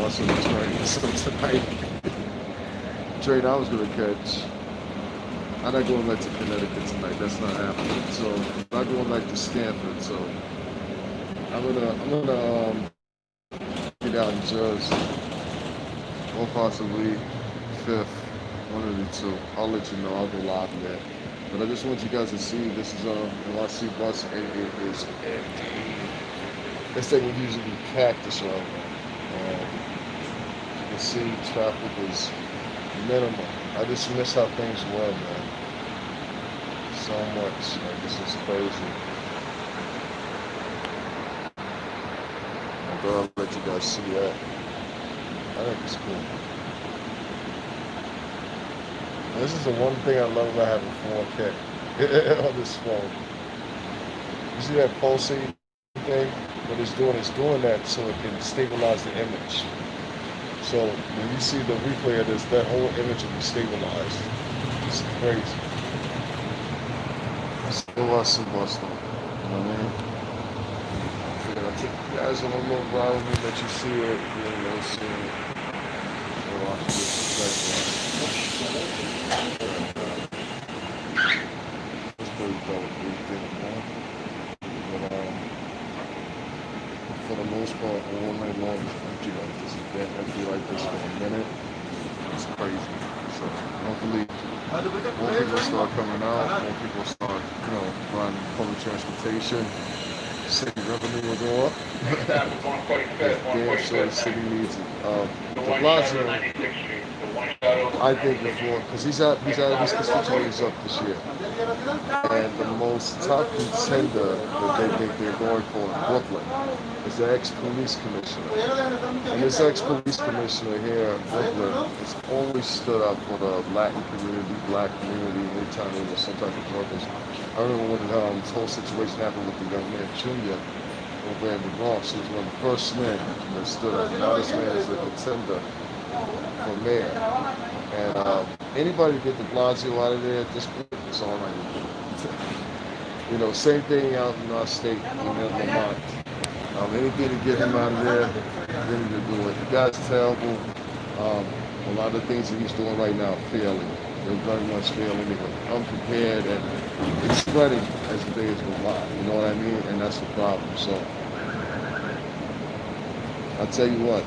bus on the train. So tonight, train I was gonna catch, I'm not going back to Connecticut tonight. That's not happening. So I'm not going back to Stanford. So I'm gonna get out in Jersey, or possibly Fifth, one of the two. I'll let you know. I'll go live there. But I just want you guys to see this is NYC Bus, and it is empty. This thing would usually be packed this road. You can see traffic is minimal. I just miss how things were, man. So much. Like, this is crazy. I'll let you guys see that. I think it's cool. And this is the one thing I love about having 4K on this phone. You see that pulsing thing? What it's doing that so it can stabilize the image. So when you see the replay of this, that whole image will be stabilized. It's crazy. Still lost some bus though. You know what I mean? I'll take you guys on a little ride with me, let you see it. You know, see it. So I'll it's pretty dope, man. But for the most part, all night long, it's empty like this. It's been empty like this for a minute. It's crazy. So hopefully, more people start coming out. More people start, running public transportation. City revenue will go up. Damn sure the city needs it. De Blasio, I think before, because he's out of his constituencies up this year. And the most top contender that they think they're going for in Brooklyn is the ex-police commissioner. And this ex-police commissioner here in Brooklyn has always stood up for the Latin community, black community, anytime there was some type of protest. I remember when this whole situation happened with the young man Junior over in the Bronx. He was one of the first men that stood up. Now this man is a contender for mayor. And anybody get de Blasio out of there at this point, it's all right. Same thing out in our state, in Vermont. Anything to get him out of there, they need to do it. The guy's terrible. A lot of the things that he's doing right now are failing. They're very much failing. They're unprepared, and it's spreading as the days go by. You know what I mean? And that's the problem. So I'll tell you what.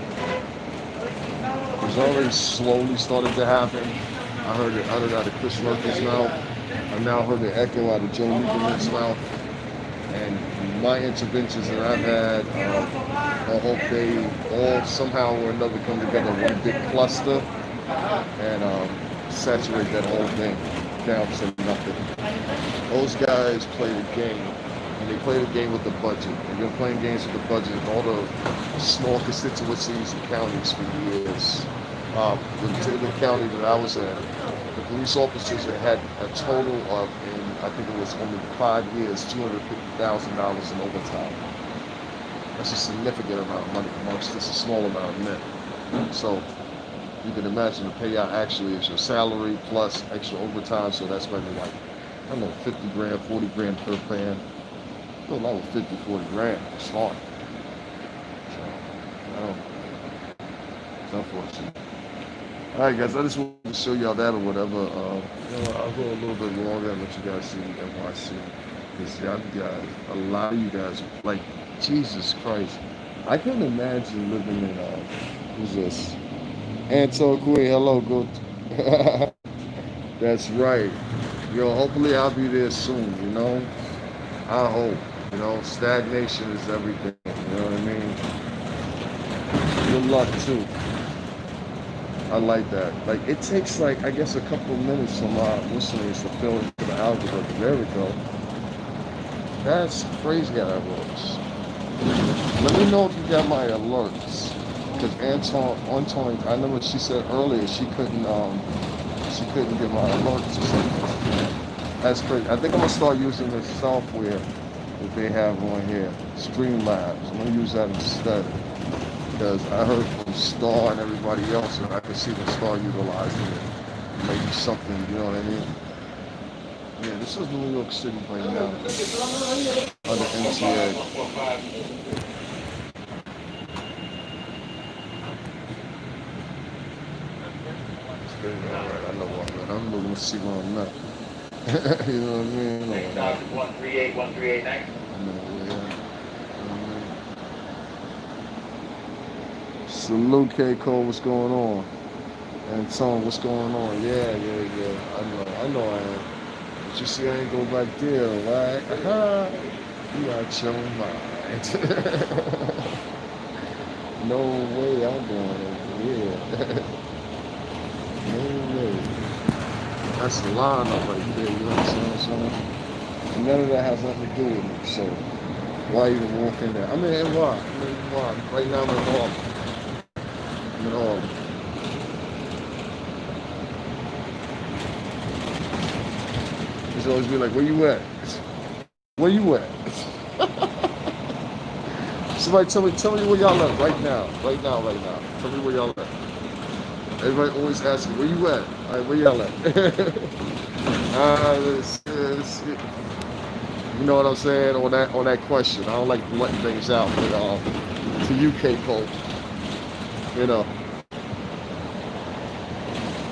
It's already slowly started to happen. I heard it out of Chris Murphy's mouth. I now heard the echo out of Joe Lieberman's mouth. And my interventions that I've had, I hope they all somehow or another come together in one big cluster and saturate that whole thing down to nothing. Those guys play the game, and they play the game with the budget. They've been playing games with the budget in all the small constituencies and counties for years. The particular county that I was in, the police officers had a total of, I think it was only 5 years, $250,000 in overtime. That's a significant amount of money amongst just a small amount of men. So you can imagine the payout actually is your salary plus extra overtime. So that's maybe like, I don't know, 50 grand, 40 grand per plan. A lot of 50, 40 grand. It's hard. So, I don't know. It's unfortunate. All right, guys, I just wanted to show y'all that or whatever. I'll go a little bit longer and let you guys see NYC. Because y'all guys, a lot of you guys, like, Jesus Christ. I couldn't imagine living in, who's this? Anto Kui, hello, good. That's right. Hopefully I'll be there soon, I hope. Stagnation is everything, you know what I mean? Good luck, too. I like that. Like, it takes, I guess a couple of minutes for my listeners to fill into the algorithm. There we go. That's crazy how that works. Let me know if you got my alerts. Because Antoine, I know what she said earlier, she couldn't get my alerts or something. That's crazy. I think I'm gonna start using the software that they have on here, Streamlabs. I'm gonna use that instead. Because I heard from Star and everybody else, and I can see the Star utilizing it. Maybe something, you know what I mean? Yeah, this is New York City right now. Under NTA. Alright, I know what I'm at. I'm looking to see where I'm at. You know what I mean? Next stop is 138 next. I know where I'm at. Salute K Cole, what's going on? And Tone, what's going on? Yeah. I know I am. But you see, I ain't go back there, right? You out your mind. No way I'm going over here. No way. That's the lineup right there, you know what I'm saying? And none of that has nothing to do with me, so why even walk in there? I mean, why? Right now I'm in Auburn. I'm in Auburn. It's always be like, where you at? Where you at? Somebody tell me where y'all at right now. Tell me where y'all at. Everybody always asking, where you at? All right, where y'all at? You know what I'm saying on that question. I don't like letting things out, but to UK Cole, you know,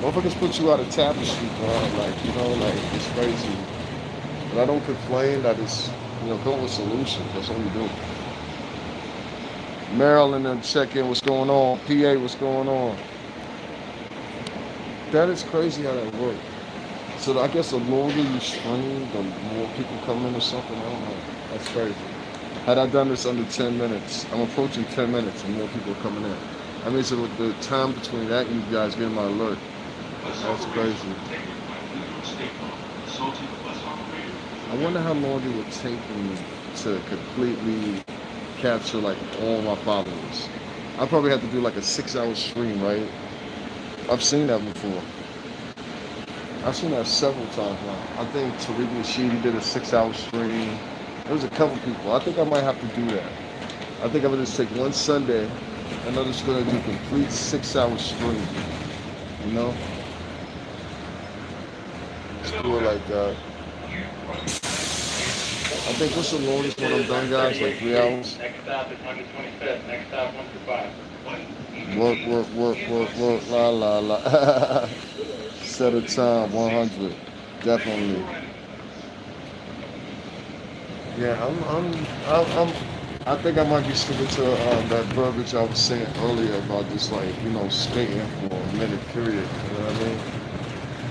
motherfuckers put you out of tapestry, bro. It's crazy. But I don't complain. I just, come up with solutions. That's what we do. Maryland and check in. What's going on? PA, what's going on? That is crazy how that works. So I guess the longer you stream, the more people come in or something. I don't know. That's crazy. Had I done this under 10 minutes, I'm approaching 10 minutes and more people are coming in. I mean, so the time between that and you guys getting my alert, that's crazy. I wonder how long it would take me to completely capture like all my followers. I probably have to do like a 6-hour stream, right? I've seen that before. I've seen that several times now. I think Tariq Nasheed did a 6-hour stream. There was a couple people. I think I might have to do that. I think I'm gonna just take one Sunday and I'm just gonna do a complete 6-hour stream. You know? Let's do it like that. I think what's the longest one I'm done, guys? Like 3 hours? Next stop is 125th. Next stop 125. Work, la. Set a time, 100. Definitely. Yeah, I think I might be sticking to that verbiage I was saying earlier about just like, skating for a minute period. You know what I mean?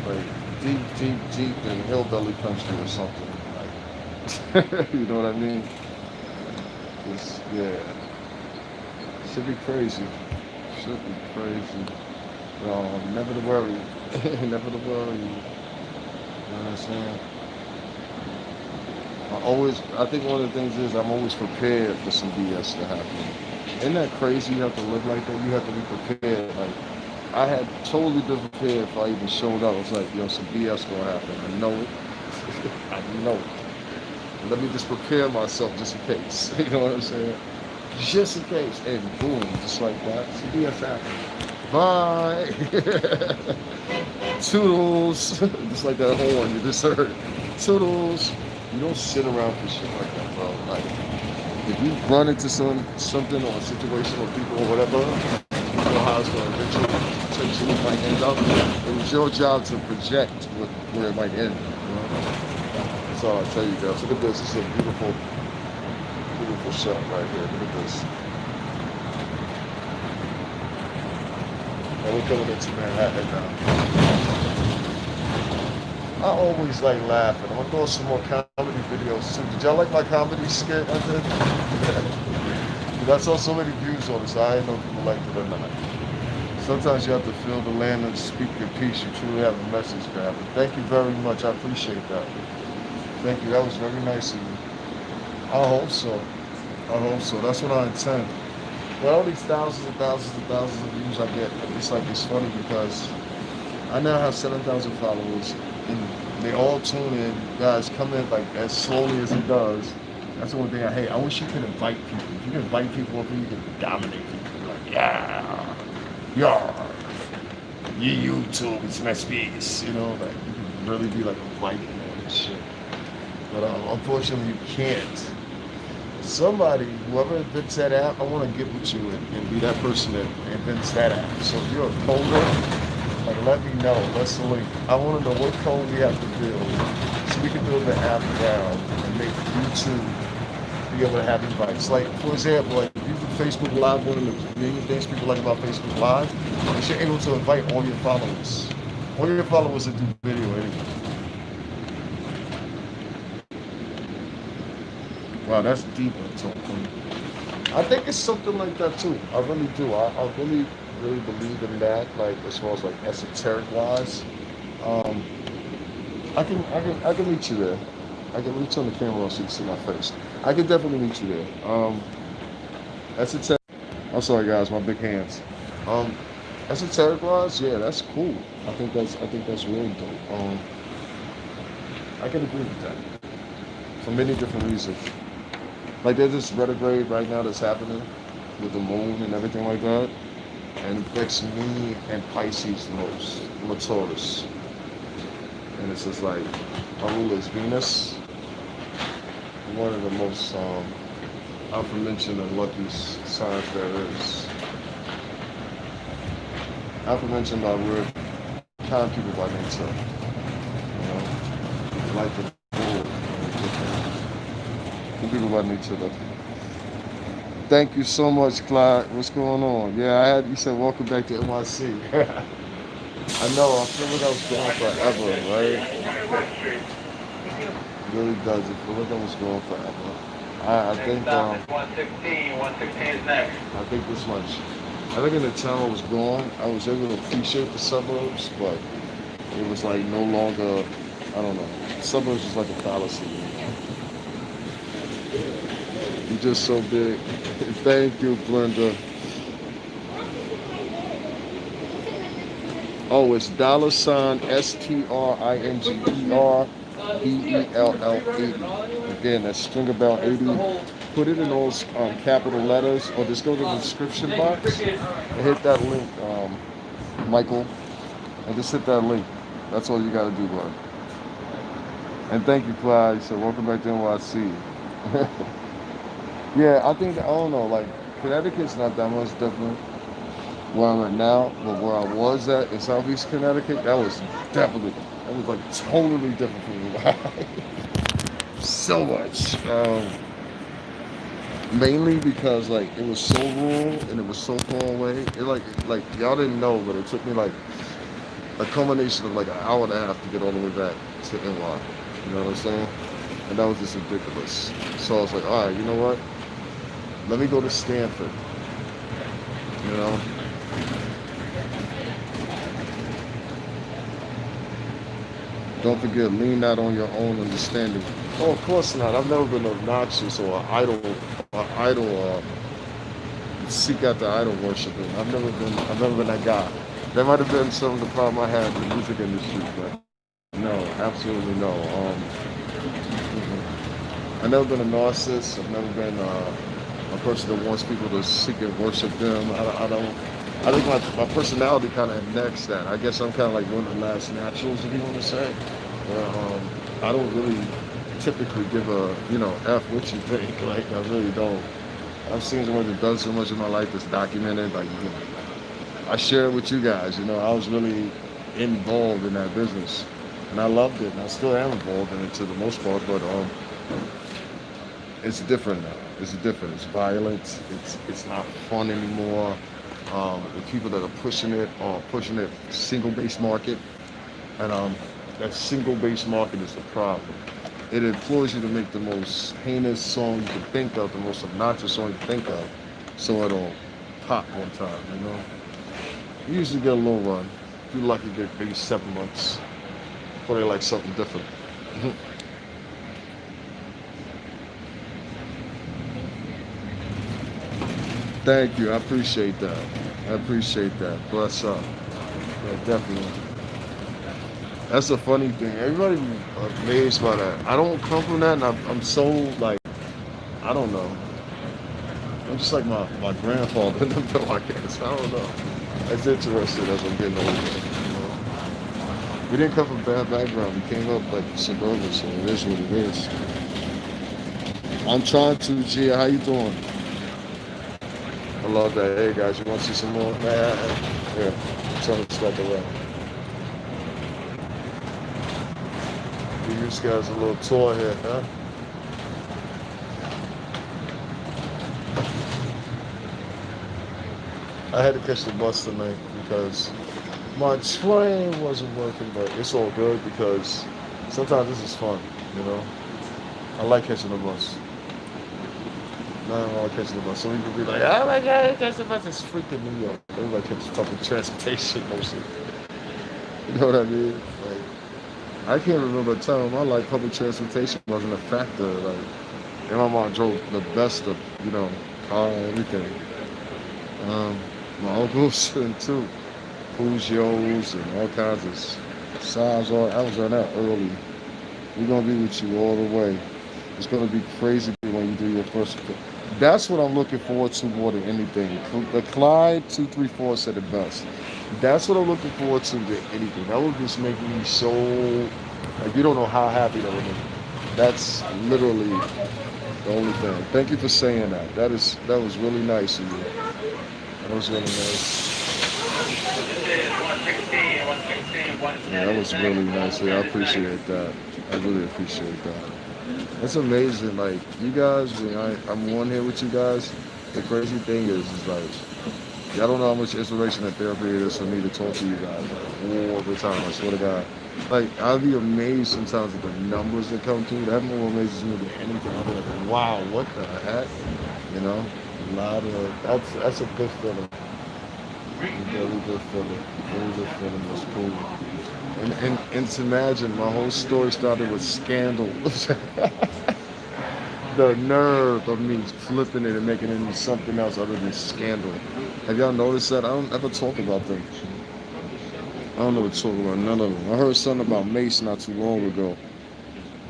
Like deep in hillbilly country or something. Like, you know what I mean? Yeah. Should be crazy. Never to worry. Never to worry. You know what I'm saying? I think one of the things is I'm always prepared for some BS to happen. Isn't that crazy? You have to live like that. You have to be prepared. Like, I had totally been prepared if I even showed up. It's like, some BS gonna happen. I know it. I know it. Let me just prepare myself just in case. You know what I'm saying? Just in case. And boom, just like that. Some BS happened. Bye. Toodles. Just like that horn you just heard. Toodles. You don't sit around for shit like that, bro. Like, if you run into something or a situation or people or whatever, you know how it's going to eventually might end up. It was your job to project where it might end. You know? That's all I tell you guys. Look at this. This is a beautiful shot right here. Look at this. And we're coming into Manhattan now. I always like laughing. I'm gonna throw some more comedy videos too. Did y'all like my comedy skit I did? I saw so many views on this. I didn't know if people liked it or not. Sometimes you have to feel the land and speak your piece. You truly have a message to have. Thank you very much. I appreciate that. Thank you. That was very nice of you. I hope so. That's what I intend. But all these thousands and thousands and thousands of views I get, it's funny because I now have 7,000 followers. And they all tune in. Guys, come in like as slowly as it does. That's the one thing I hate. I wish you could invite people. If you can invite people up here, you can dominate people. Like, yeah, you YouTube, it's my space. Like you can really be like a Viking and shit. But unfortunately, you can't. Somebody, whoever invents that app, I want to get with you and be that person that invents that app. So if you're a coder, Like, let me know. Let's link. I want to know what code we have to build so we can build the app down and make YouTube be able to have invites. Like, for example, like, if you do Facebook Live, one of the main things people like about Facebook Live is you're able to invite all your followers. All your followers that do video anyway. Wow, that's deep talking. I think it's something like that too. I really do. I really, really believe in that. Like as far as like esoteric wise, um, I can meet you there. I can meet you on the camera so you can see my face. I can definitely meet you there. Esoteric. I'm sorry guys, my big hands. Um, Esoteric wise, yeah, that's cool. I think that's really dope. I can agree with that for many different reasons. Like there's this retrograde right now that's happening with the moon and everything like that, and it affects me and Pisces the most. I'm a Taurus, and it's just like my ruler is Venus, one of the most aforementioned and lucky signs there is. Aforementioned by we're kind people by nature, you know, like the bull, good people by nature. Though. Thank you so much, Clyde. What's going on? Yeah, you said welcome back to NYC. I know, I feel like I was gone forever, right? It really does. It feel like I was gone forever. I Next think stop is 116. 116 is next. I think this much. I think in the time I was gone, I was able to appreciate the suburbs, but it was like no longer, I don't know. Suburbs is like a fallacy. You're just so big. Thank you, Glenda. Oh, it's $ STRINGERBELL80. Again, that's Stringer Bell 80. Put it in those capital letters, or just go to the description box and hit that link, Michael, and just hit that link. That's all you got to do, bud. And thank you, Clyde. So welcome back to NYC. Yeah, I don't know, like Connecticut's not that much different where I'm at now, but where I was at in Southeast Connecticut, that was like totally different from me. So much. Mainly because like it was so rural and it was so far away. It like y'all didn't know, but it took me like a culmination of like an hour and a half to get all the way back to NY. You know what I'm saying? And that was just ridiculous. So I was like, all right, you know what? Let me go to Stanford. You know? Don't forget, lean not on your own understanding. Oh, of course not. I've never been obnoxious or idol, seek out the idol worshiping. I've never been that guy. That might have been some of the problem I had in the music industry, but no, absolutely no. I've never been a narcissist. I've never been a person that wants people to seek and worship them. I think my personality kind of connects that. I guess I'm kind of like one of the last naturals, if you want to say. I don't really typically give a, F what you think. Like, I really don't. I've seen someone that does so much in my life that's documented. Like, I share it with you guys. I was really involved in that business. And I loved it. And I still am involved in it to the most part. But it's different now. It's different. It's violent. It's not fun anymore. The people that are pushing it are pushing it single-based market, and that single-based market is the problem. It employs you to make the most heinous song you can think of, the most obnoxious song you can think of, so it'll pop one time. You usually get a little run. If you're lucky, get maybe 7 months before they like something different. Thank you. I appreciate that. Bless up. Yeah, definitely. That's a funny thing. Everybody be amazed by that. I don't come from that, and I'm so, like, I don't know. I'm just like my grandfather in the middle, I guess. I don't know. It's interesting as I'm getting older. We didn't come from a bad background. We came up like suburban, so it is what it is. I'm trying to, Gia. How you doing? I love that. Hey guys, you want to see some more? Yeah. I'm trying to start the way. give you guys a little tour here, huh? I had to catch the bus tonight because my train wasn't working, but it's all good because sometimes this is fun, you know. I like catching the bus. Nothing wrong with catching the bus. Some people be like, oh my God, catch the bus. It's freaking New York. Everybody catches public transportation mostly. You know what I mean? Like, I can't remember a time in my life public transportation wasn't a factor. Like, and my mom drove the best of, car and everything. My uncles too. Peugeots and all kinds of size. I was on that early. We're gonna be with you all the way. It's gonna be crazy when you do your first. That's what I'm looking forward to more than anything. The Clyde 234 said it best. That's what I'm looking forward to than anything. That would just make me so like you don't know how happy that would make me. That's literally the only thing. Thank you for saying that. That was really nice of you. That was really nice. Yeah, that was really nice. Yeah, I appreciate that. I really appreciate that. It's amazing. Like you guys, when I'm on here with you guys, the crazy thing is like y'all don't know how much inspiration and therapy it is for me to talk to you guys all the time. I swear to God. Like I'll be amazed sometimes at the numbers that come through. That more amazes me than anything. I'll be like, wow, what the heck? You know, a lot of that's a good feeling. Very good feeling. Very good feeling. That's cool. And to imagine, my whole story started with scandal. The nerve of me flipping it and making it into something else other than scandal. Have y'all noticed that? I don't ever talk about them. I don't ever talk about none of them. I heard something about Mace not too long ago,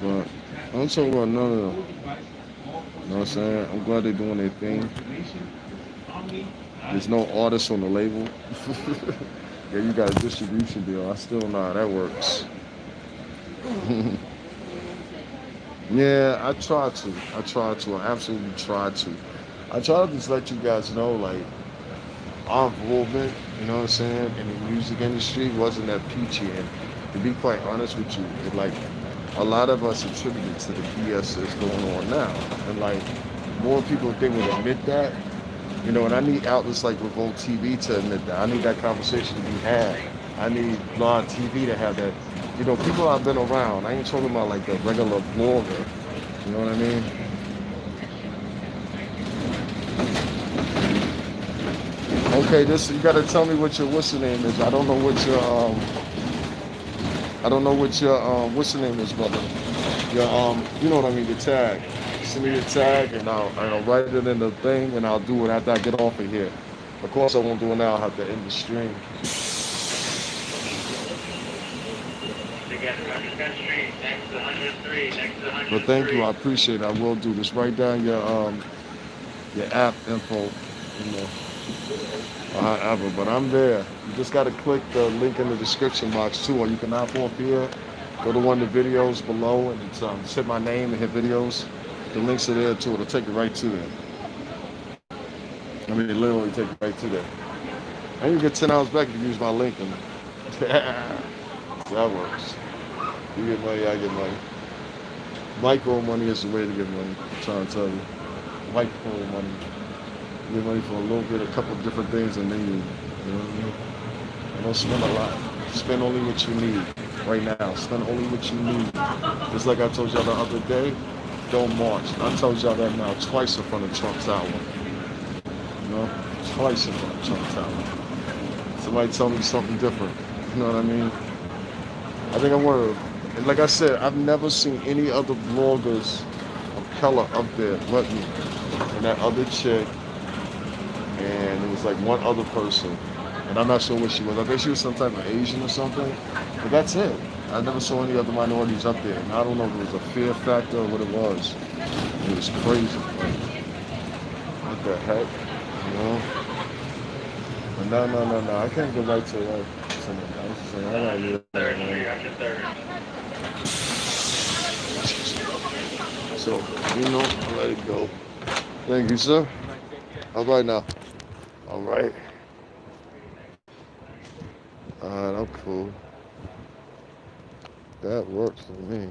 but I don't talk about none of them. You know what I'm saying? I'm glad they're doing their thing. There's no artist on the label. Yeah, you got a distribution deal. I still don't know how that works. Yeah, I try to. I try to. I absolutely try to. I try to just let you guys know, like, our involvement, you know what I'm saying, in the music industry wasn't that peachy. And to be quite honest with you, like, a lot of us attribute it to the BS that's going on now. And, like, more people, if they would admit that, and I need outlets like Revolt TV to admit that. I need that conversation to be had. I need Blonde TV to have that. People I've been around. I ain't talking about like the regular blogger. You know what I mean? Okay, you gotta tell me what's your name is. I don't know what your what's your name is, brother. Your you know what I mean, the tag. Send me the tag and I'll write it in the thing and I'll do it after I get off of here. Of course I won't do it now, I'll have to end the stream. But thank you, I appreciate it. I will do this. Write down your app info, however. But I'm there. You just gotta click the link in the description box too, or you can hop off here, go to one of the videos below and just hit my name and hit videos. The links are there too. It'll take you right to there. I mean, it literally take you right to there. And you get 10 hours back if you use my link. And that works. You get money, I get money. Micro money is the way to get money. I'm trying to tell you. Micro money. You get money for a little bit, a couple of different things, and then you know what I mean? You don't spend a lot. Spend only what you need right now. Spend only what you need. Just like I told y'all the other day, don't march. I told y'all that now twice in front of Trump Tower. Twice in front of Trump Tower. Somebody tell me something different. You know what I mean? I think I'm worried. And like I said, I've never seen any other bloggers of color up there but me. And that other chick, and it was like one other person. And I'm not sure what she was. I think she was some type of Asian or something. But that's it. I never saw any other minorities up there. And I don't know if it was a fear factor or what it was. It was crazy. What the heck? But no. I can't go back to like something. I was just saying, I gotta get it. So, I let it go. Thank you, sir. All right now. All right. All right, I'm cool. That works for me.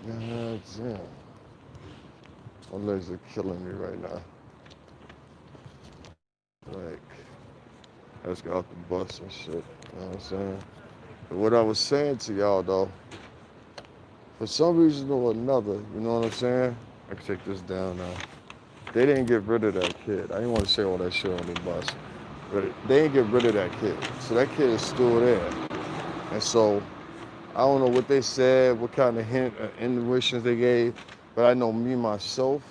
God damn. My legs are killing me right now. Like, I just got off the bus and shit. You know what I'm saying? But what I was saying to y'all though, for some reason or another, you know what I'm saying? I can take this down now. They didn't get rid of that kid. I didn't want to say all that shit on the bus. But they didn't get rid of that kid. So that kid is still there. And so I don't know what they said, what kind of hint or intuitions they gave, but I know me myself,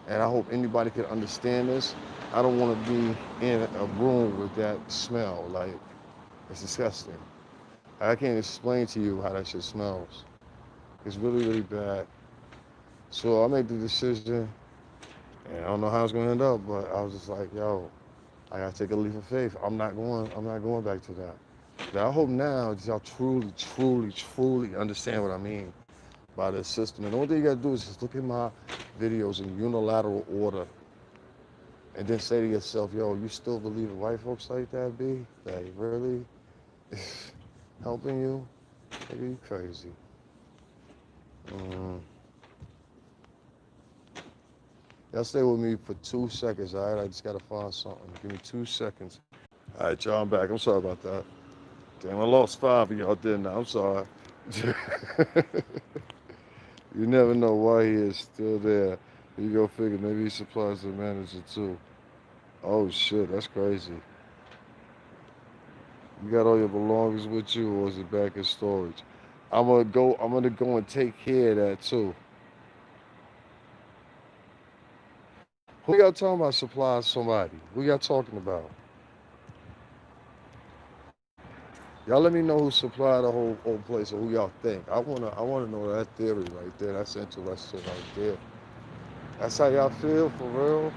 and I hope anybody can understand this. I don't want to be in a room with that smell. Like, it's disgusting. I can't explain to you how that shit smells. It's really, really bad. So I made the decision, and I don't know how it's gonna end up, but I was just like, yo, I gotta take a leap of faith. I'm not going back to that. Now, I hope now that y'all truly, truly, truly understand what I mean by this system. And the only thing you gotta do is just look at my videos in unilateral order and then say to yourself, yo, you still believe in white folks like that, B? Like, really? Helping you? Nigga, you crazy. Mm. Y'all stay with me for 2 seconds, all right? I just gotta find something. Give me 2 seconds. All right, y'all, I'm back. I'm sorry about that. Damn, I lost 5 of y'all, didn't I? I'm sorry. You never know why he is still there. You go figure, maybe he supplies the manager too. Oh shit, that's crazy. You got all your belongings with you, or is it back in storage? I'm gonna go and take care of that too. Who y'all talking about supplying somebody? Who y'all talking about? Y'all let me know who supplied the whole place or who y'all think. I wanna know that theory right there. That's interesting right there. That's how y'all feel for real?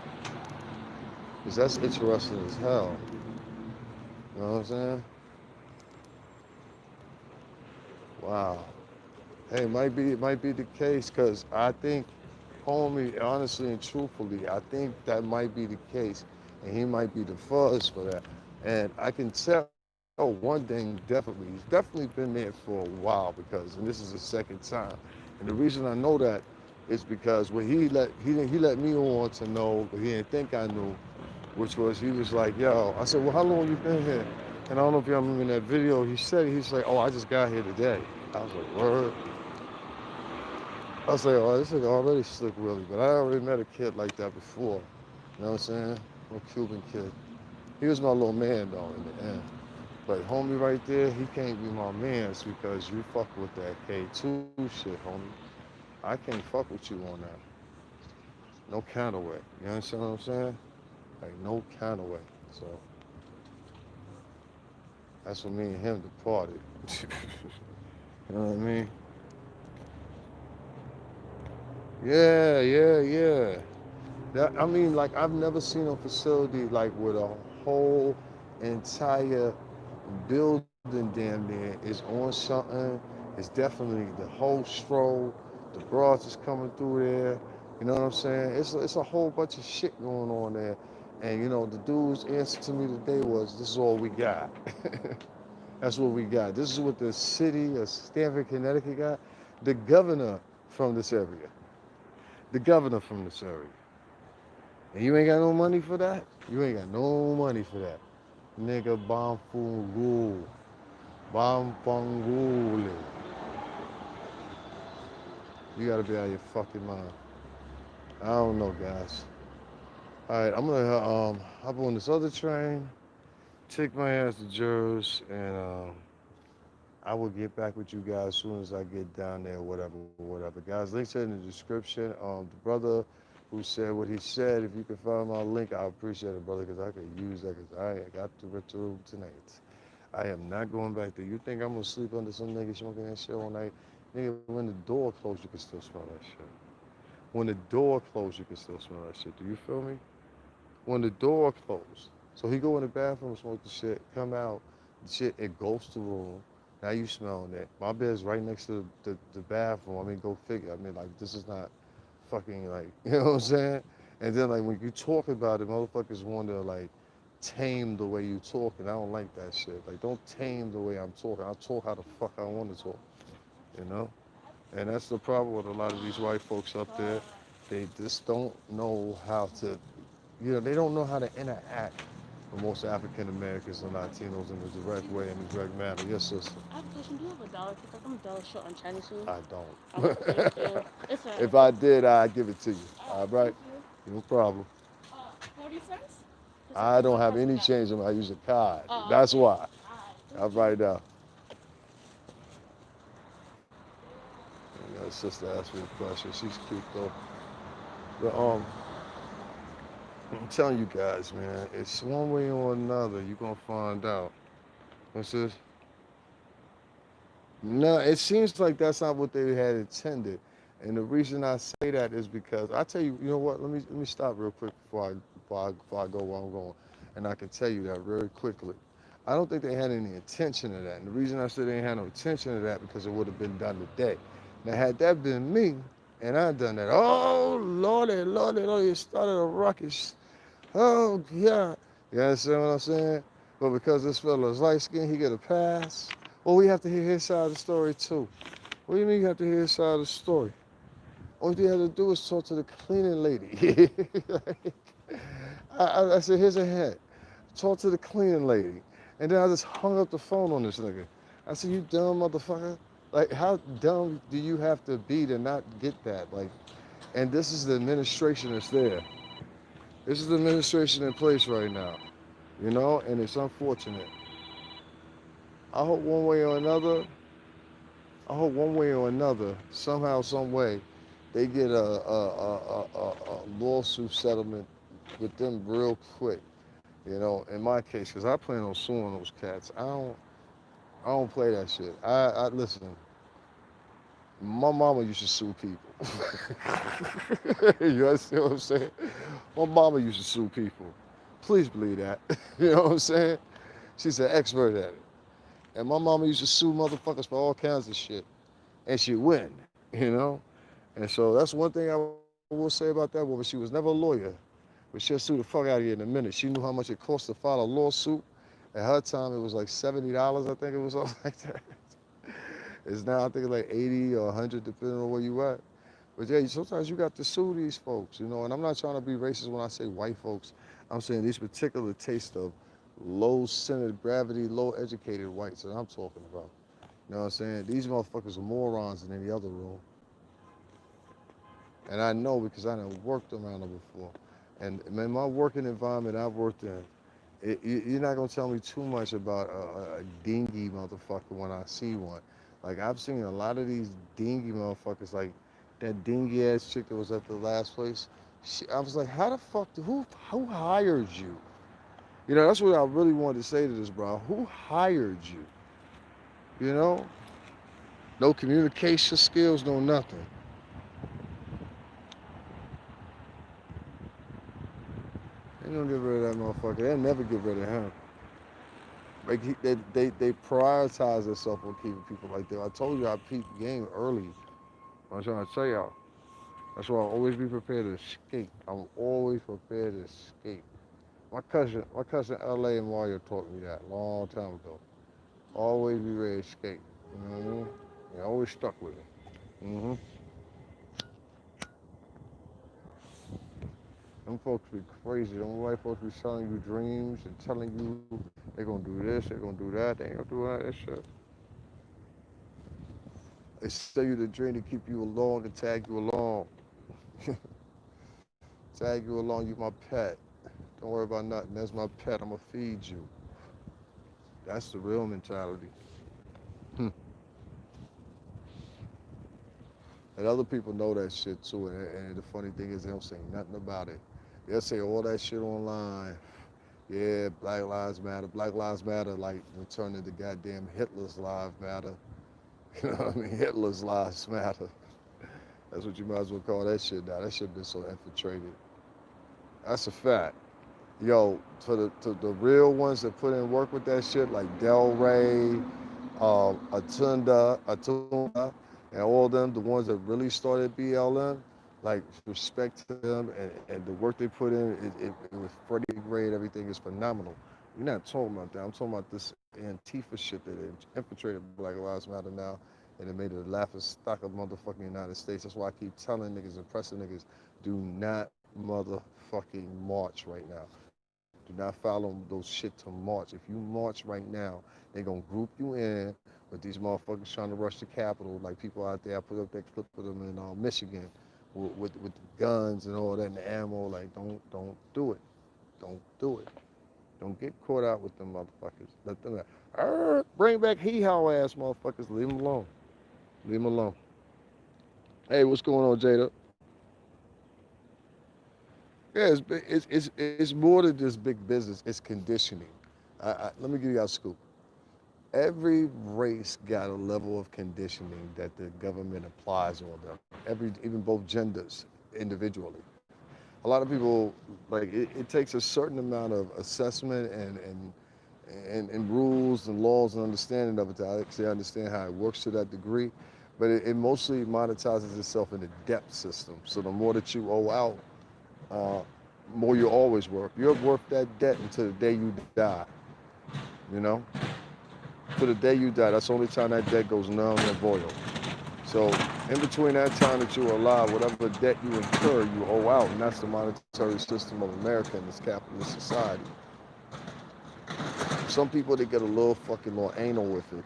Cause that's interesting as hell. You know what I'm saying? Wow. Hey, it might be the case because I think, homie, honestly and truthfully, I think that might be the case, and he might be the fuzz for that. And I can tell one thing definitely, he's definitely been there for a while because, and this is the second time, and the reason I know that is because what he let me on to know, but he didn't think I knew, which was he was like, yo, I said, well, how long you been here? And I don't know if y'all remember in that video, he's like, oh, I just got here today. I was like, word. I was like, oh, this nigga already slick Willie, but I already met a kid like that before. You know what I'm saying? A Cuban kid. He was my little man though in the end. But homie right there, he can't be my man's because you fuck with that K2 shit, homie. I can't fuck with you on that. No counterweight. You understand what I'm saying? Like no counterweight. So that's what me and him departed. You know what I mean? Yeah, yeah, yeah. That I mean, like I've never seen a facility like with a whole entire building damn near is on something. It's definitely the whole stroll. The broads is coming through there. You know what I'm saying? It's a whole bunch of shit going on there. And you know, the dude's answer to me today was, "This is all we got." That's what we got. This is what the city of Stamford, Connecticut got. The governor from this area. The governor from this area. And you ain't got no money for that? You ain't got no money for that. Nigga Bamfungu. Bamfangule. You gotta be out of your fucking mind. I don't know, guys. Alright, I'm gonna hop on this other train, take my ass to Jers, and I will get back with you guys as soon as I get down there, whatever, whatever. Guys, links are in the description. The brother who said what he said, if you can find my link, I appreciate it, brother, because I could use that because I got to return tonight. I am not going back there. You think I'm going to sleep under some nigga smoking that shit all night? Nigga, when the door closed, you can still smell that shit. When the door closed, you can still smell that shit. Do you feel me? When the door closed. So he go in the bathroom, smoke the shit, come out, the shit engulfs the room. Now you smelling it. My bed's right next to the bathroom. I mean, go figure. I mean, like, this is not fucking, like, you know what I'm saying? And then, like, when you talk about it, motherfuckers want to, like, tame the way you talk, and I don't like that shit. Like, don't tame the way I'm talking. I talk how the fuck I want to talk, you know? And that's the problem with a lot of these white folks up there. They just don't know how to, they don't know how to interact with most African Americans and Latinos in a direct way, in a direct manner. Yes, sister. I have a question. Do you have a dollar? Because I'm a dollar short on Chinese food. I Okay, don't. thank you. It's alright. If I did, I'd give it to you. Oh, All right? thank you. No problem. 40 cents? I Because don't my have cousin any got. change in my use a card. Oh, That's okay. why. Alright, I'll thank you. write it down. You know, sister asked me a question. She's cute though. But I'm telling you guys, man, it's one way or another. You're gonna find out. What's this? No, it seems like that's not what they had intended. And the reason I say that is because I tell you, you know what? Let me stop real quick before I go where I'm going, and I can tell you that very quickly. I don't think they had any intention of that. And the reason I said they ain't had no intention of that because it would have been done today. Now, had that been me and I done that, oh Lordy, Lordy, Lordy, it started a ruckus. Oh yeah, you understand what I'm saying? But because this fella's light skinned, he get a pass. Well, we have to hear his side of the story too. What do you mean you have to hear his side of the story? All you have to do is talk to the cleaning lady. I said, here's a hint. Talk to the cleaning lady. And then I just hung up the phone on this nigga. I said, you dumb motherfucker. Like, how dumb do you have to be to not get that? Like, and this is the administration that's there. This is the administration in place right now, and it's unfortunate. I hope one way or another, I hope one way or another, somehow, some way, they get a lawsuit settlement with them real quick. In my case, because I plan on suing those cats. I don't play that shit. I listen. My mama used to sue people. You understand what I'm saying? My mama used to sue people. Please believe that. You know what I'm saying? She's an expert at it. And my mama used to sue motherfuckers for all kinds of shit. And she'd win, you know? And so that's one thing I will say about that woman. She was never a lawyer, but she'll sue the fuck out of you in a minute. She knew how much it cost to file a lawsuit. At her time, it was like $70, I think it was something like that. It's now, I think it's like 80 or 100, depending on where you at. But yeah, sometimes you got to sue these folks, and I'm not trying to be racist when I say white folks. I'm saying these particular taste of low centered gravity, low educated whites that I'm talking about. You know what I'm saying? These motherfuckers are morons in any other room. And I know because I done worked around them before. And in my working environment I've worked in, you're not gonna tell me too much about a dingy motherfucker when I see one. Like I've seen a lot of these dingy motherfuckers, like that dingy ass chick that was at the last place. I was like, how the fuck? Who hired you? That's what I really wanted to say to this, bro. Who hired you? You know, no communication skills, no nothing. They don't get rid of that motherfucker. They'll never get rid of him. Like they prioritize themselves on keeping people like that. I told you I peaked game early. I'm trying to tell y'all. That's why I always be prepared to escape. I'm always prepared to escape. My cousin L.A. and Mario taught me that a long time ago. Always be ready to escape. Mm-hmm. Yeah, always stuck with it. Mm-hmm. Them folks be crazy. Them white folks be selling you dreams and telling you they're gonna do this, they're gonna do that. They ain't gonna do all that shit. They sell you the dream to keep you along and tag you along. Tag you along, you my pet. Don't worry about nothing. That's my pet. I'm gonna feed you. That's the real mentality. Hmm. And other people know that shit too. And the funny thing is, they don't say nothing about it. They'll say all that shit online. Yeah, Black Lives Matter. Black Lives Matter, like, we turn into goddamn Hitler's Lives Matter. You know what I mean? Hitler's Lives Matter. That's what you might as well call that shit now. That shit been so infiltrated. That's a fact. Yo, to the real ones that put in work with that shit, like Del Rey, Atunda, and all them, the ones that really started BLM, like respect to them and the work they put in, it was Freddie grade, everything is phenomenal. We're not talking about that. I'm talking about this Antifa shit that infiltrated Black Lives Matter now. and it made it a laughing stock of motherfucking United States. That's why I keep telling niggas and pressing niggas, do not motherfucking march right now. Do not follow those shit to march. If you march right now, they gonna group you in with these motherfuckers trying to rush the Capitol, like people out there. I put up that clip of them in Michigan with the guns and all that and the ammo. Like, don't do it. Don't do it. Don't get caught out with them motherfuckers. Let them bring back hee haw ass motherfuckers. Leave them alone. Leave them alone. Hey, what's going on, Jada? Yeah, it's more than just big business. It's conditioning. Let me give you a scoop. Every race got a level of conditioning that the government applies on them. Even both genders individually. A lot of people like it takes a certain amount of assessment and rules and laws and understanding of it to actually understand how it works to that degree. But it mostly monetizes itself in the debt system. So the more that you owe out, uh, more you always work. You're worth that debt until the day you die. You know, to the day you die. That's the only time that debt goes null and void. So in between that time that you're alive, whatever debt you incur, you owe out, and that's the monetary system of America in this capitalist society. Some people they get a little fucking more anal with it,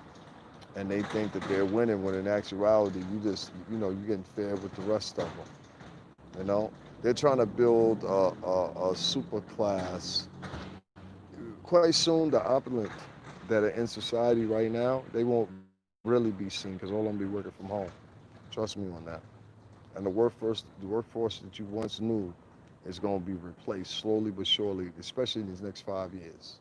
and they think that they're winning when in actuality you're getting fair with the rest of them. You know, they're trying to build a super class. Quite soon, the opulent that are in society right now, they won't really be seen because all of them be working from home. Trust me on that. And the workforce that you once knew is going to be replaced slowly but surely, especially in these next 5 years.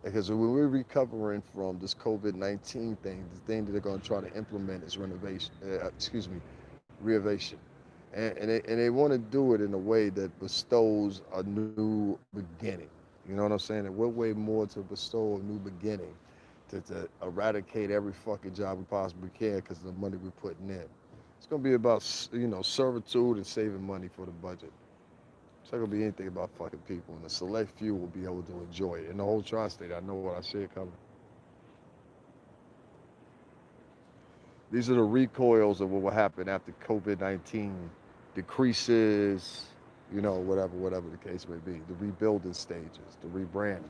Because when we're recovering from this COVID-19 thing, the thing that they're going to try to implement is renovation. And they want to do it in a way that bestows a new beginning. You know what I'm saying? And what way more to bestow a new beginning to eradicate every fucking job we possibly can because of the money we're putting in. It's going to be about, servitude and saving money for the budget. It's not going to be anything about fucking people. And the select few will be able to enjoy it. In the whole tri-state, I know what I see it coming. These are the recoils of what will happen after COVID-19 decreases, whatever the case may be. The rebuilding stages, the rebranding.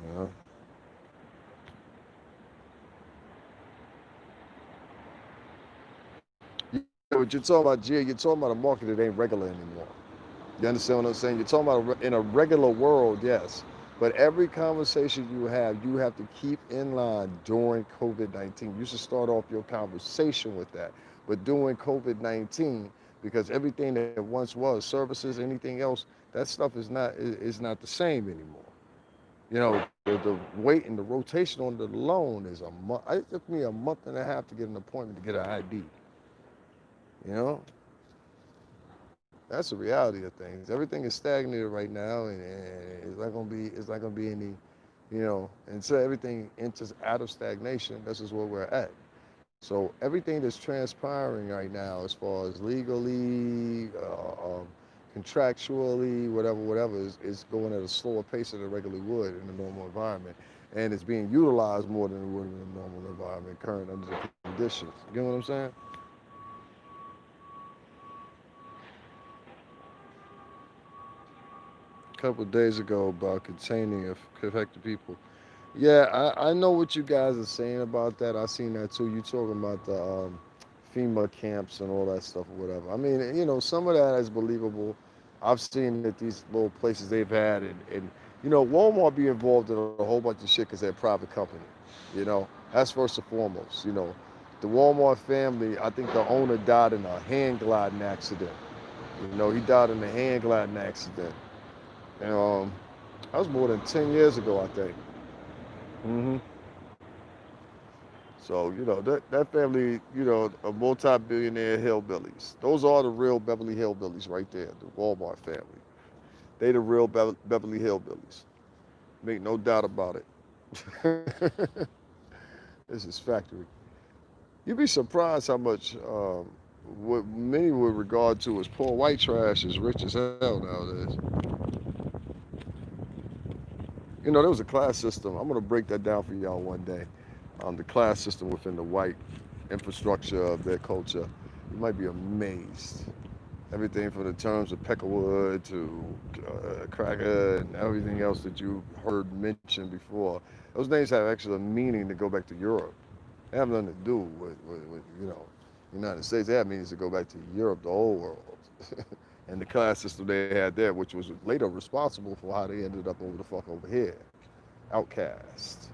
You know? Yeah, what you're talking about, Gia, you're talking about a market that ain't regular anymore. You understand what I'm saying? You're talking about in a regular world, yes. But every conversation you have to keep in line during COVID-19. You should start off your conversation with that. But during COVID-19, because everything that once was services, anything else, that stuff is not the same anymore. The wait and the rotation on the loan is a month. It took me a month and a half to get an appointment to get an ID. You know, that's the reality of things. Everything is stagnated right now, and it's not gonna be any, until everything enters out of stagnation. This is where we're at. So everything that's transpiring right now, as far as legally, contractually, whatever, is going at a slower pace than it regularly would in a normal environment, and it's being utilized more than it would in a normal environment, current under the conditions. You know what I'm saying? A couple of days ago about containing affected people. Yeah, I know what you guys are saying about that. I seen that too. You talking about the FEMA camps and all that stuff or whatever. I mean, some of that is believable. I've seen that these little places they've had, and Walmart be involved in a whole bunch of shit because they're a private company. That's first and foremost. The Walmart family, I think the owner died in a hand gliding accident. He died in a hand gliding accident. And that was more than 10 years ago, I think. hmm So, that family, of multi-billionaire hillbillies. Those are the real Beverly Hillbillies right there, the Walmart family. They the real Beverly Hillbillies. Make no doubt about it. This is factory. You'd be surprised how much what many would regard to as poor white trash is rich as hell nowadays. There was a class system. I'm gonna break that down for y'all one day. the class system within the white infrastructure of their culture, you might be amazed. Everything from the terms of peckerwood to cracker and everything else that you heard mentioned before. Those names have actually a meaning to go back to Europe. They have nothing to do with the United States. They have meanings to go back to Europe, the old world, and the class system they had there, which was later responsible for how they ended up over the fuck over here, outcast.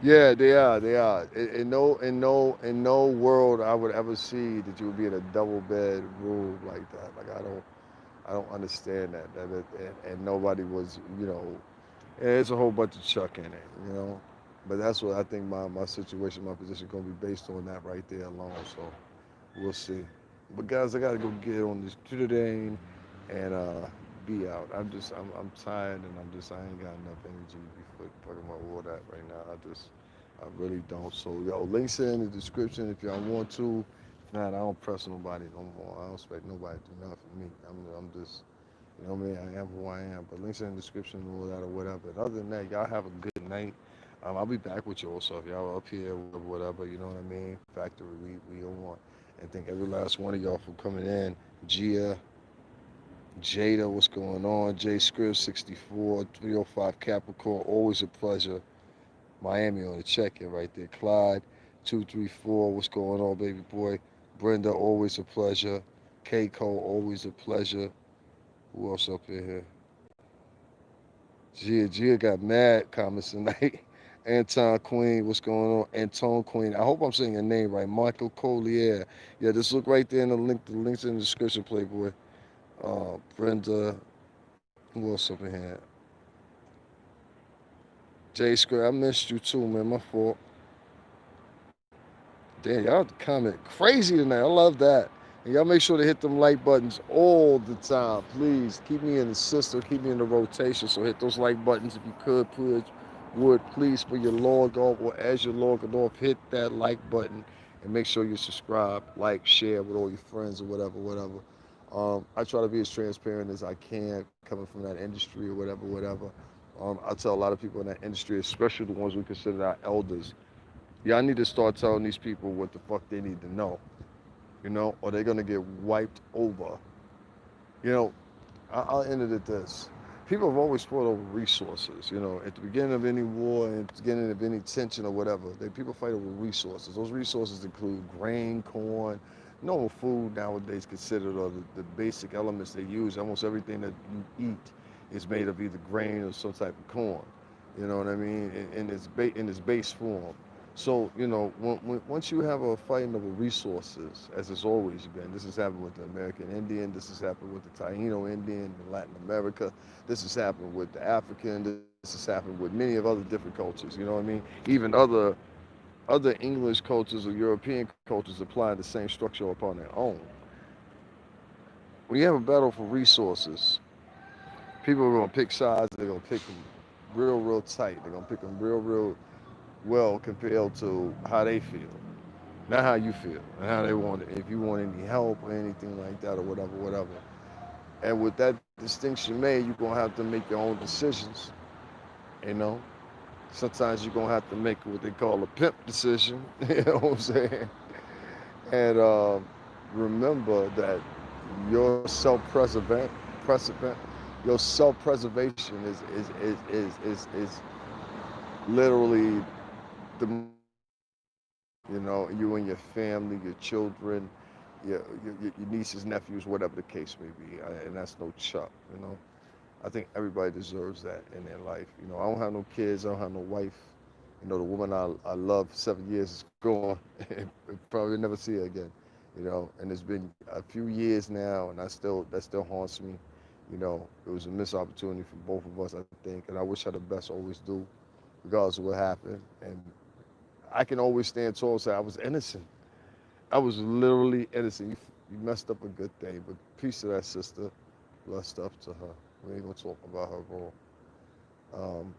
Yeah, they are. They are. In no world I would ever see that you would be in a double bed room like that. Like I don't understand that. And nobody was, it's a whole bunch of chuck in it, But that's what I think my situation, my position, gonna be based on that right there alone. So we'll see. But guys, I gotta go get on this today and be out. I'm tired and I ain't got enough energy to be fucking about all that right now. I really don't. So yo, links in the description if y'all want to. If not, I don't press nobody no more. I don't expect nobody to do nothing for me. I'm just, you know what I mean? I am who I am. But links in the description and all that or whatever. And other than that, y'all have a good night. I'll be back with y'all. So if y'all up here, whatever, you know what I mean? Factory, we on. And thank every last one of y'all for coming in. Gia, Jada, what's going on? J Scripps 64, 305 Capricorn, always a pleasure. Miami on the check-in right there. Clyde 234, what's going on, baby boy? Brenda, always a pleasure. Keiko, always a pleasure. Who else up in here? Gia got mad comments tonight. Anton Queen, what's going on? Anton Queen, I hope I'm saying your name right. Michael Collier. Yeah, just look right there in the links in the description, Playboy. Brenda, who else up in here? Jay Square, I missed you too, man. My fault. Damn, y'all comment crazy tonight. I love that. And y'all make sure to hit them like buttons all the time. Please keep me in the system, keep me in the rotation. So hit those like buttons if you could, please. Would please for your log off or as you're logging off, hit that like button and make sure you subscribe, like, share with all your friends or whatever. I try to be as transparent as I can coming from that industry or whatever. I tell a lot of people in that industry, especially the ones we consider our elders, y'all need to start telling these people what the fuck they need to know, or they're gonna get wiped over. You know, I'll end it at this. People have always fought over resources. At the beginning of any war and at the beginning of any tension or whatever, people fight over resources. Those resources include grain, corn, normal food nowadays considered are the basic elements they use. Almost everything that you eat is made of either grain or some type of corn. You know what I mean? In its base form. So, once you have a fighting over resources, as it's always been, this has happened with the American Indian, this has happened with the Taino Indian in Latin America, this has happened with the African, this has happened with many of other different cultures, you know what I mean? Even other English cultures or European cultures apply the same structure upon their own. When you have a battle for resources, people are going to pick sides, they're going to pick them real tight, they're going to pick them real well compared to how they feel. Not how you feel and how they want it. If you want any help or anything like that or whatever. And with that distinction made, you're gonna have to make your own decisions. You know, sometimes you're gonna have to make what they call a pimp decision. You know what I'm saying? And remember that your preservation, your self-preservation is literally the you and your family, your children, your nieces, nephews, whatever the case may be, and that's no chuck. I think everybody deserves that in their life. I don't have no kids, I don't have no wife. The woman I love 7 years is gone, and probably never see her again. And it's been a few years now, and that still haunts me. It was a missed opportunity for both of us, I think, and I wish her the best, always do, regardless of what happened. And I can always stand tall and say I was innocent. I was literally innocent. You messed up a good thing, but peace to that sister. Blessed stuff to her. We ain't gonna talk about her wrong. Um,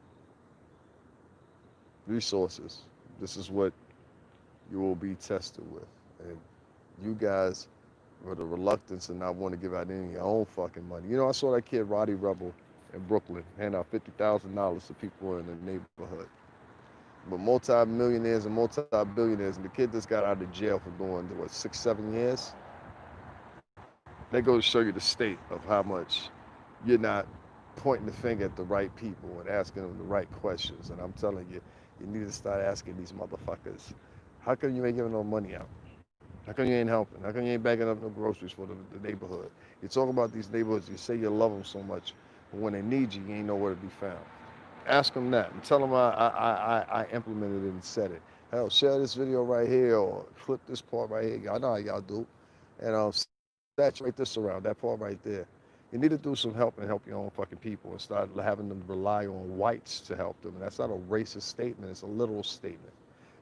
Resources. This is what you will be tested with, and you guys or the reluctance to not want to give out any of your own fucking money. You know, I saw that kid Roddy Rebel in Brooklyn hand out $50,000 to people in the neighborhood. But multi-millionaires and multi-billionaires, and the kid just got out of jail for doing what 6, 7 years. That goes to show you the state of how much you're not pointing the finger at the right people and asking them the right questions. And I'm telling you, you need to start asking these motherfuckers, how come you ain't giving no money out? How come you ain't helping? How come you ain't bagging up no groceries for the neighborhood? You talk about these neighborhoods, you say you love them so much, but when they need you, you ain't nowhere to be found. Ask them that and tell them I implemented it and said it. Hell, share this video right here or clip this part right here. Y'all know how y'all do. And saturate this around, that part right there. You need to do some help and help your own fucking people and start having them rely on whites to help them. And that's not a racist statement, it's a literal statement.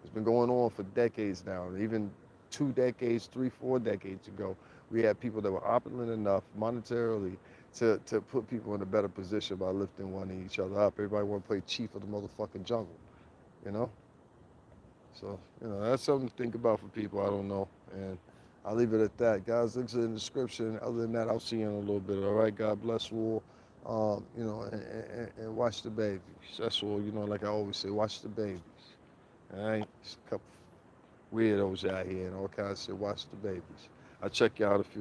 It's been going on for decades now. Even 2 decades, 3, 4 decades ago, we had people that were opulent enough monetarily to put people in a better position by lifting one each other up. Everybody want to play chief of the motherfucking jungle, you know? So, that's something to think about for people. I don't know. And I'll leave it at that. Guys, links in the description. Other than that, I'll see you in a little bit. All right, God bless you all. And watch the babies. That's all, like I always say, watch the babies. All right? There's a couple weirdos out here and all kinds of shit. Watch the babies. I'll check you out if you